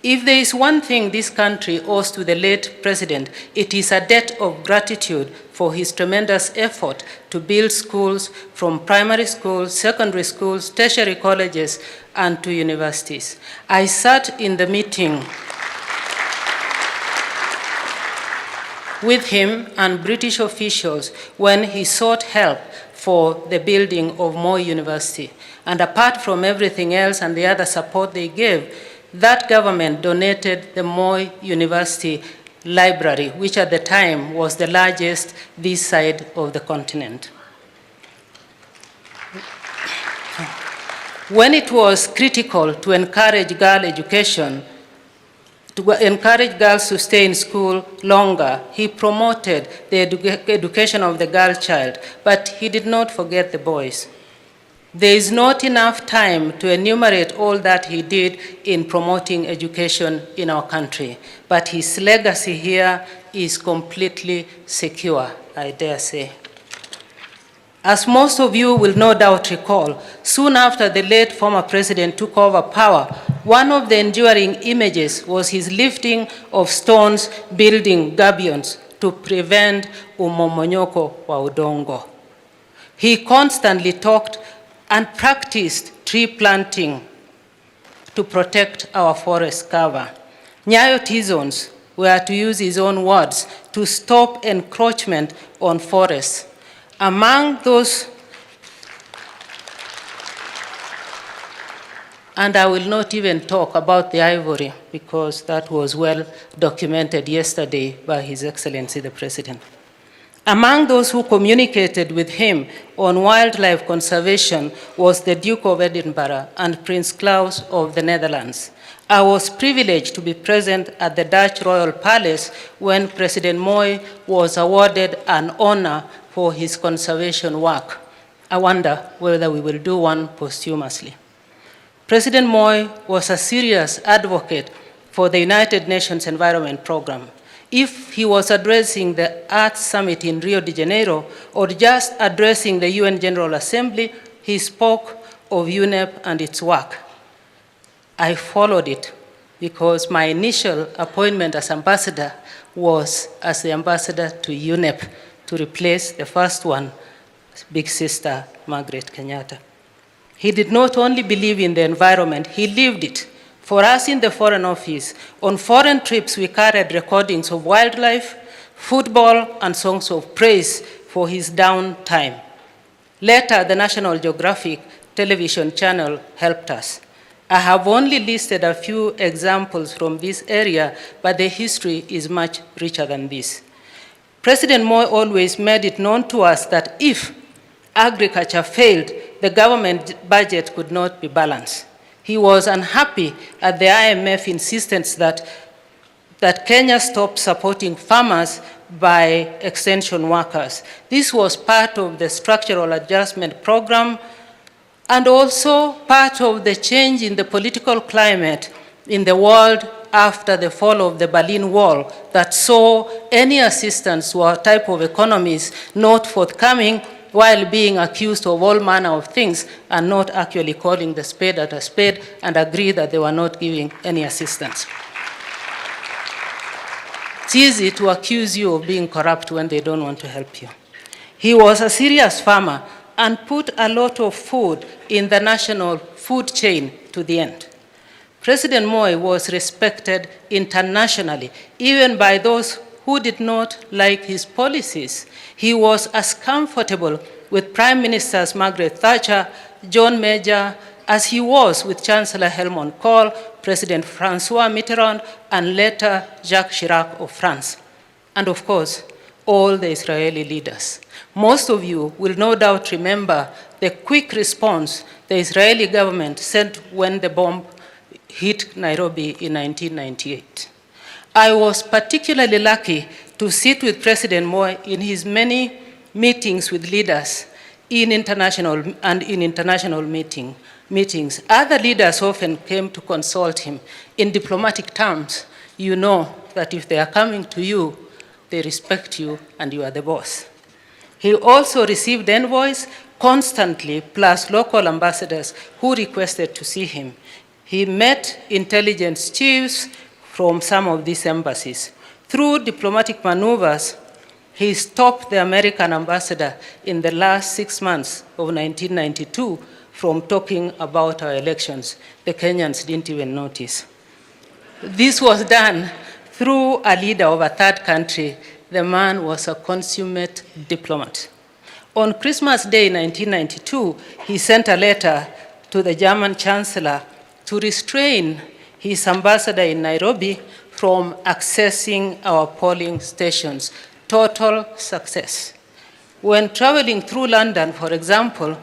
If there is one thing this country owes to the late president, it is a debt of gratitude for his tremendous effort to build schools from primary schools, secondary schools, tertiary colleges, and to universities. I sat in the meeting with him and British officials when he sought help for the building of Moi University. And apart from everything else and the other support they gave, that government donated the Moi University Library, which at the time was the largest this side of the continent. When it was critical to encourage girl education, to encourage girls to stay in school longer, he promoted the education of the girl child, but he did not forget the boys. There is not enough time to enumerate all that he did in promoting education in our country, but his legacy here is completely secure, I dare say. As most of you will no doubt recall, soon after the late former president took over power, one of the enduring images was his lifting of stones building gabions to prevent umomonyoko wa udongo. He constantly talked and practiced tree planting to protect our forest cover. Nyayo T-zones were, to use his own words, to stop encroachment on forests. Among those, and I will not even talk about the ivory because that was well documented yesterday by His Excellency the President. Among those who communicated with him on wildlife conservation was the Duke of Edinburgh and Prince Claus of the Netherlands. I was privileged to be present at the Dutch Royal Palace when President Moi was awarded an honor for his conservation work. I wonder whether we will do one posthumously. President Moi was a serious advocate for the United Nations Environment Programme. If he was addressing the Earth Summit in Rio de Janeiro or just addressing the UN General Assembly, he spoke of UNEP and its work. I followed it because my initial appointment as ambassador was as the ambassador to UNEP to replace the first one, big sister Margaret Kenyatta. He did not only believe in the environment, he lived it. For us in the Foreign Office, on foreign trips we carried recordings of wildlife, football, and songs of praise for his downtime. Later, the National Geographic television channel helped us. I have only listed a few examples from this area, but the history is much richer than this. President Moi always made it known to us that if agriculture failed, the government budget could not be balanced. He was unhappy at the IMF insistence that Kenya stop supporting farmers by extension workers. This was part of the structural adjustment program and also part of the change in the political climate in the world after the fall of the Berlin Wall that saw any assistance to our type of economies not forthcoming while being accused of all manner of things and not actually calling the spade at a spade and agree that they were not giving any assistance. It's easy to accuse you of being corrupt when they don't want to help you. He was a serious farmer and put a lot of food in the national food chain to the end. President Moi was respected internationally, even by those who did not like his policies. He was as comfortable with Prime Ministers Margaret Thatcher, John Major, as he was with Chancellor Helmut Kohl, President François Mitterrand, and later Jacques Chirac of France. And of course, all the Israeli leaders. Most of you will no doubt remember the quick response the Israeli government sent when the bomb hit Nairobi in 1998. I was particularly lucky to sit with President Moi in his many meetings with leaders in international meetings. Other leaders often came to consult him. In diplomatic terms, you know that if they are coming to you, they respect you and you are the boss. He also received envoys constantly, plus local ambassadors who requested to see him. He met intelligence chiefs from some of these embassies. Through diplomatic maneuvers, he stopped the American ambassador in the last 6 months of 1992 from talking about our elections. The Kenyans didn't even notice. This was done through a leader of a third country. The man was a consummate diplomat. On Christmas Day 1992, he sent a letter to the German Chancellor to restrain his ambassador in Nairobi from accessing our polling stations. Total success. When traveling through London, for example,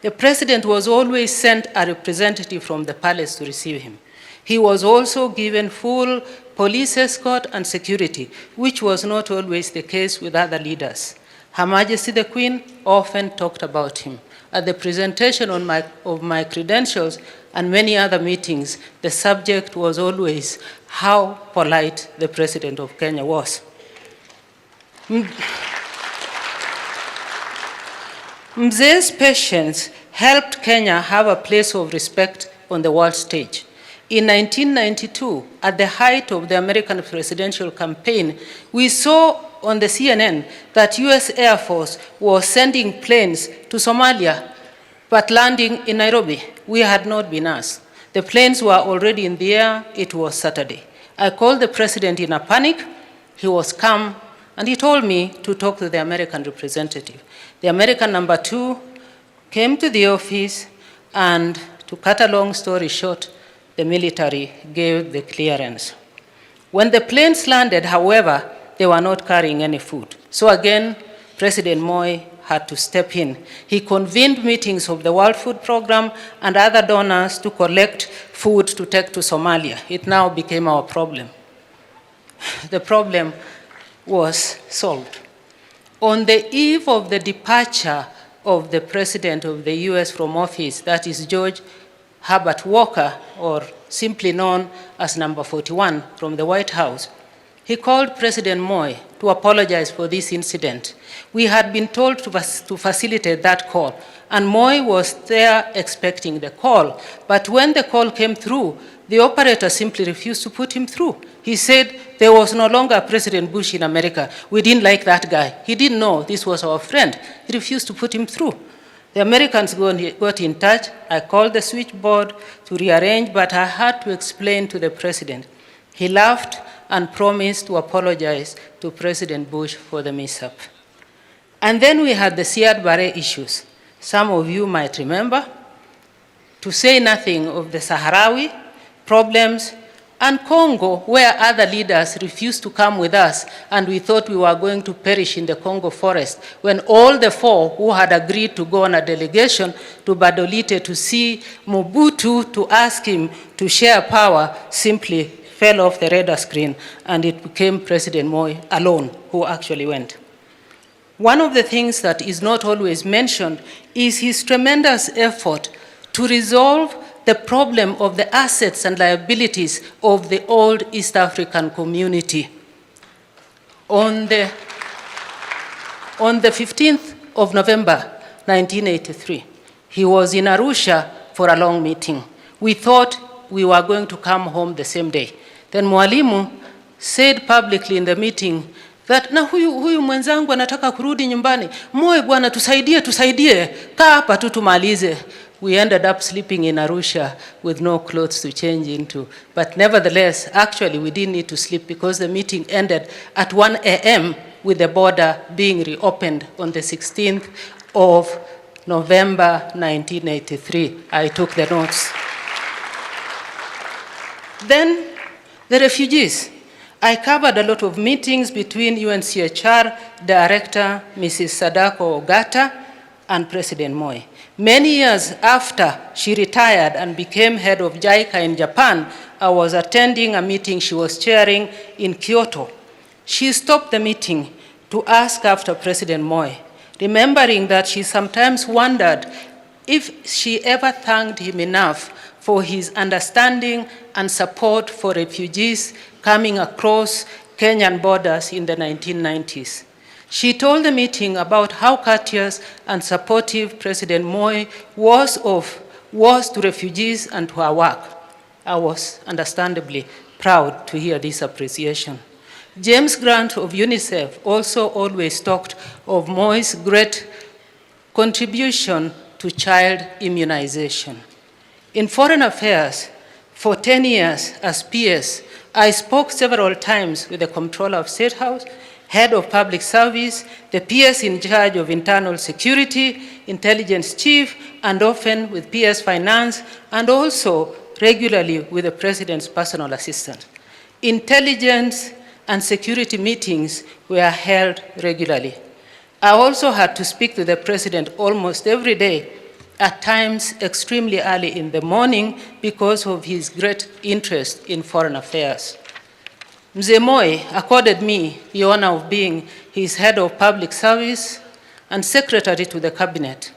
the president was always sent a representative from the palace to receive him. He was also given full police escort and security, which was not always the case with other leaders. Her Majesty the Queen often talked about him. At the presentation of my credentials and many other meetings, the subject was always how polite the President of Kenya was. Mzee's patience helped Kenya have a place of respect on the world stage. In 1992, at the height of the American presidential campaign, we saw on the CNN that US Air Force was sending planes to Somalia, but landing in Nairobi. We had not been asked. The planes were already in the air. It was Saturday. I called the president in a panic. He was calm, and he told me to talk to the American representative. The American number 2 came to the office, and to cut a long story short, the military gave the clearance. When the planes landed, however, they were not carrying any food. So again, President Moi had to step in. He convened meetings of the World Food Program and other donors to collect food to take to Somalia. It now became our problem. The problem was solved. On the eve of the departure of the President of the US from office, that is George Herbert Walker, or simply known as number 41 from the White House, he called President Moi to apologize for this incident. We had been told to facilitate that call, and Moi was there expecting the call. But when the call came through, the operator simply refused to put him through. He said there was no longer President Bush in America. We didn't like that guy. He didn't know this was our friend. He refused to put him through. The Americans got in touch. I called the switchboard to rearrange, but I had to explain to the president. He laughed and promised to apologize to President Bush for the mishap. And then we had the Siad Barre issues. Some of you might remember, to say nothing of the Sahrawi problems, and Congo, where other leaders refused to come with us, and we thought we were going to perish in the Congo forest, when all the 4 who had agreed to go on a delegation to Badolite to see Mobutu, to ask him to share power, simply fell off the radar screen, and it became President Moi alone who actually went. One of the things that is not always mentioned is his tremendous effort to resolve the problem of the assets and liabilities of the old East African community. On the 15th of November, 1983, he was in Arusha for a long meeting. We thought we were going to come home the same day. Then Mwalimu said publicly in the meeting that na huyu mwenzangu anataka kurudi nyumbani. Moi bwana tusaidie, kaa hapa tu tumalize. We ended up sleeping in Arusha with no clothes to change into. But nevertheless, actually we didn't need to sleep because the meeting ended at 1 a.m. with the border being reopened on the 16th of November 1983. I took the notes. Then the refugees. I covered a lot of meetings between UNCHR Director Mrs. Sadako Ogata and President Moi. Many years after she retired and became head of JICA in Japan, I was attending a meeting she was chairing in Kyoto. She stopped the meeting to ask after President Moi, remembering that she sometimes wondered if she ever thanked him enough for his understanding and support for refugees coming across Kenyan borders in the 1990s. She told the meeting about how courteous and supportive President Moi was to refugees and to her work. I was understandably proud to hear this appreciation. James Grant of UNICEF also always talked of Moi's great contribution to child immunization. In foreign affairs, for 10 years as PS, I spoke several times with the Comptroller of State House, Head of Public Service, the PS in charge of internal security, Intelligence Chief, and often with PS Finance, and also regularly with the President's personal assistant. Intelligence and security meetings were held regularly. I also had to speak to the President almost every day, at times extremely early in the morning because of his great interest in foreign affairs. Mzee Moi accorded me the honor of being his head of public service and secretary to the cabinet.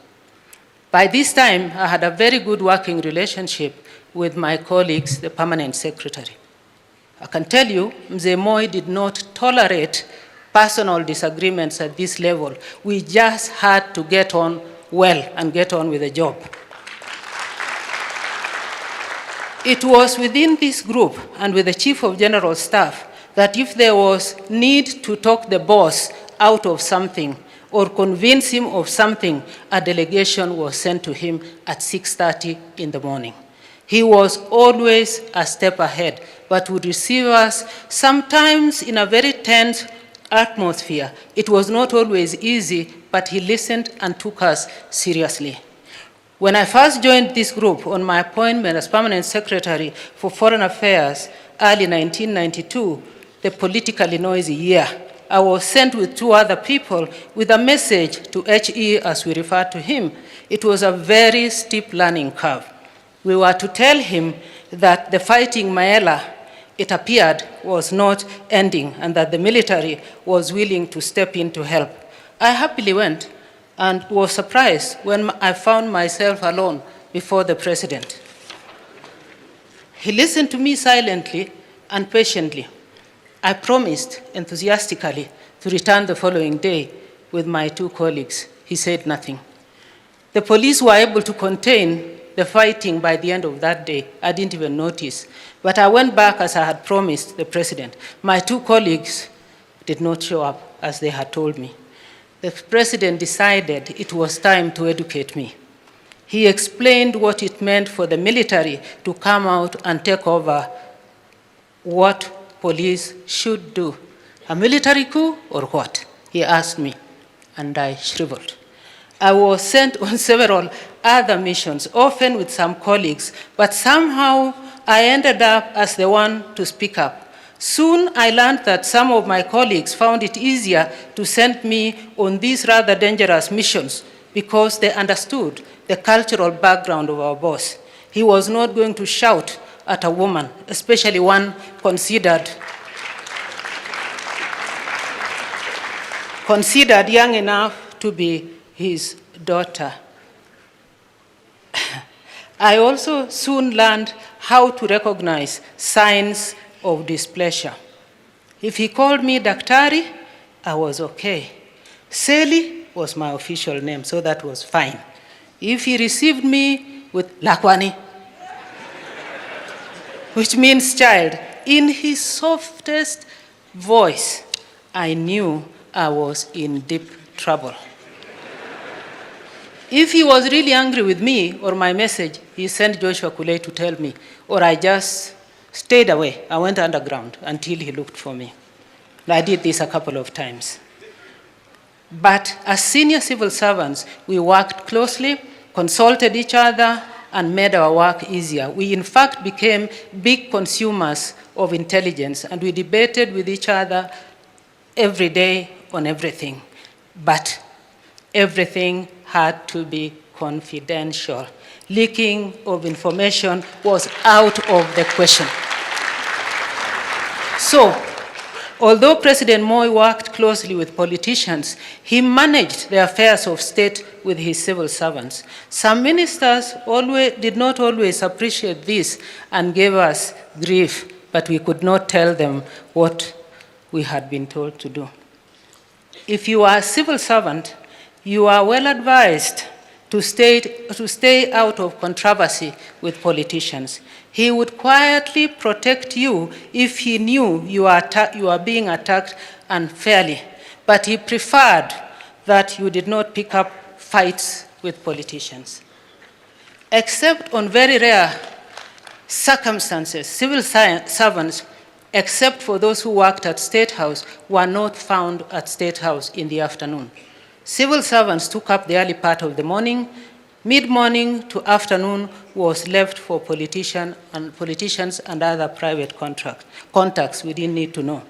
By this time, I had a very good working relationship with my colleagues, the permanent secretary. I can tell you, Mzee Moi did not tolerate personal disagreements at this level. We just had to get on well and get on with the job. It was within this group and with the Chief of General Staff that if there was need to talk the boss out of something or convince him of something, a delegation was sent to him at 6:30 in the morning. He was always a step ahead, but would receive us sometimes in a very tense atmosphere. It was not always easy, but he listened and took us seriously. When I first joined this group on my appointment as permanent secretary for foreign affairs early 1992, the politically noisy year, I was sent with 2 other people with a message to HE, as we refer to him. It was a very steep learning curve. We were to tell him that the fighting Maela, it appeared, was not ending and that the military was willing to step in to help. I happily went and was surprised when I found myself alone before the President. He listened to me silently and patiently. I promised enthusiastically to return the following day with my 2 colleagues. He said nothing. The police were able to contain the fighting by the end of that day. I didn't even notice. But I went back as I had promised the President. My 2 colleagues did not show up as they had told me. The President decided it was time to educate me. He explained what it meant for the military to come out and take over, what police should do. A military coup or what? He asked me, and I shriveled. I was sent on several other missions, often with some colleagues, but somehow I ended up as the one to speak up. Soon I learned that some of my colleagues found it easier to send me on these rather dangerous missions because they understood the cultural background of our boss. He was not going to shout at a woman, especially one considered young enough to be his daughter. I also soon learned how to recognize signs of displeasure. If he called me Daktari, I was okay. Seli was my official name, so that was fine. If he received me with Lakwani, which means child, in his softest voice, I knew I was in deep trouble. If he was really angry with me or my message, he sent Joshua Kulei to tell me, or I just stayed away. I went underground until he looked for me. I did this a couple of times. But as senior civil servants, we worked closely, consulted each other, and made our work easier. We, in fact, became big consumers of intelligence, and we debated with each other every day on everything. But everything had to be confidential. Leaking of information was out of the question. So, although President Moi worked closely with politicians, he managed the affairs of state with his civil servants. Some ministers did not always appreciate this and gave us grief, but we could not tell them what we had been told to do. If you are a civil servant, you are well advised to stay out of controversy with politicians. He would quietly protect you if he knew you are being attacked unfairly, but he preferred that you did not pick up fights with politicians. Except on very rare circumstances, civil servants, except for those who worked at State House, were not found at State House in the afternoon. Civil servants took up the early part of the morning. Mid-morning to afternoon was left for politicians and other private contacts we didn't need to know.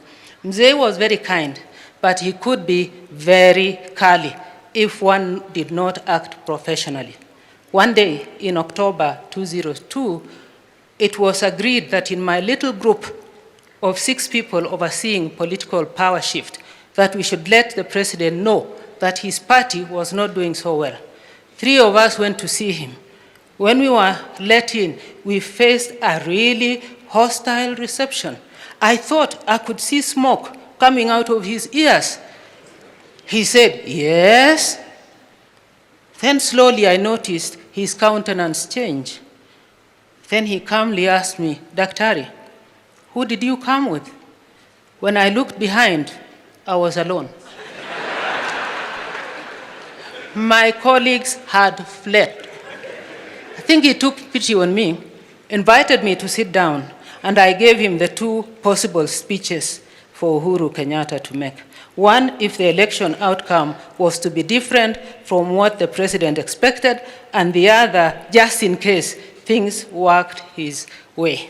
Mzee was very kind, but he could be very curly if one did not act professionally. One day in October 2002, it was agreed that in my little group of 6 people overseeing political power shift, that we should let the president know that his party was not doing so well. 3 of us went to see him. When we were let in, we faced a really hostile reception. I thought I could see smoke coming out of his ears. He said, "Yes." Then slowly I noticed his countenance change. Then he calmly asked me, "Daktari, who did you come with?" When I looked behind, I was alone. My colleagues had fled. I think he took pity on me, invited me to sit down, and I gave him the 2 possible speeches for Uhuru Kenyatta to make. One, if the election outcome was to be different from what the president expected, and the other, just in case things worked his way.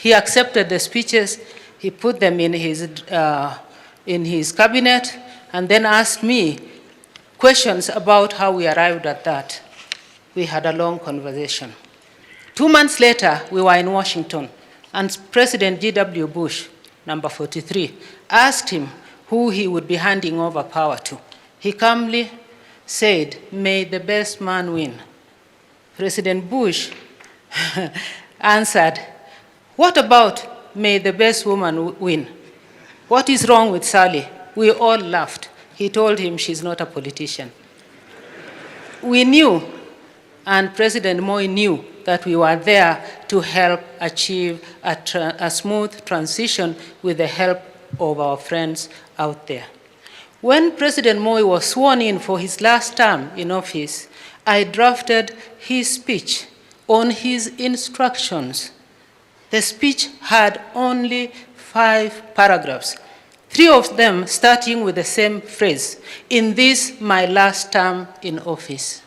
He accepted the speeches, he put them in his cabinet, and then asked me questions about how we arrived at that. We had a long conversation. 2 months later, we were in Washington, and President G.W. Bush, number 43, asked him who he would be handing over power to. He calmly said, "May the best man win." President Bush answered, "What about may the best woman win? What is wrong with Sally?" We all laughed. He told him she's not a politician. We knew, and President Moi knew, that we were there to help achieve a smooth transition with the help of our friends out there. When President Moi was sworn in for his last term in office, I drafted his speech on his instructions. The speech had only 5 paragraphs, 3 of them starting with the same phrase, "In this, my last term in office."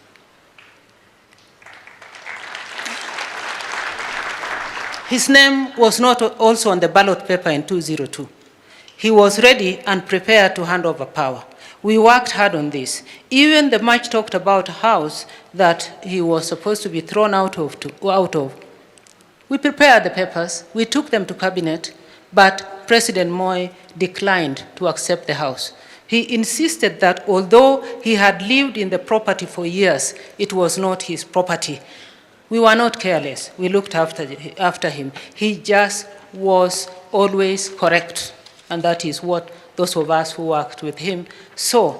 His name was not also on the ballot paper in 2002. He was ready and prepared to hand over power. We worked hard on this. Even the much talked about house that he was supposed to be thrown out of, we prepared the papers, we took them to cabinet, but President Moi declined to accept the house. He insisted that although he had lived in the property for years, it was not his property. We were not careless. We looked after him. He just was always correct, and that is what those of us who worked with him saw.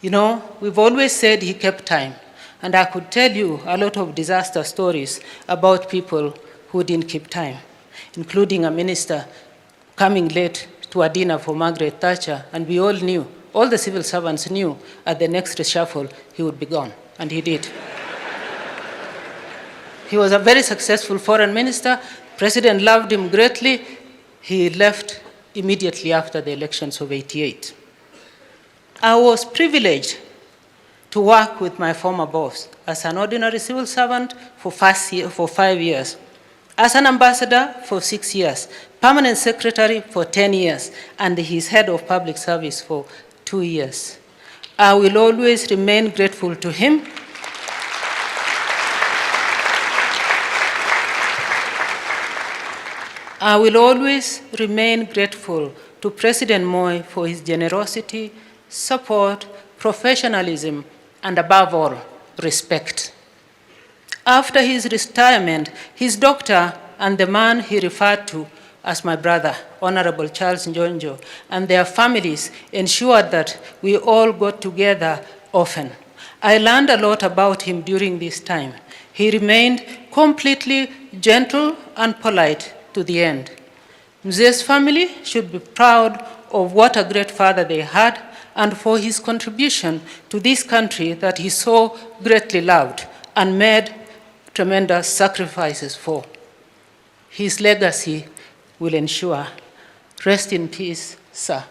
You know, we've always said he kept time, and I could tell you a lot of disaster stories about people who didn't keep time, including a minister coming late to a dinner for Margaret Thatcher, and we all knew, all the civil servants knew, at the next reshuffle he would be gone, and he did. He was a very successful foreign minister. President loved him greatly. He left immediately after the elections of '88. I was privileged to work with my former boss as an ordinary civil servant for 5 years, as an ambassador for 6 years, permanent secretary for 10 years, and his head of public service for 2 years. I will always remain grateful to him. I will always remain grateful to President Moi for his generosity, support, professionalism, and above all, respect. After his retirement, his doctor and the man he referred to as my brother, Honorable Charles Njonjo, and their families ensured that we all got together often. I learned a lot about him during this time. He remained completely gentle and polite to the end. Mzee's family should be proud of what a great father they had and for his contribution to this country that he so greatly loved and made tremendous sacrifices for. His legacy will ensure. Rest in peace, sir.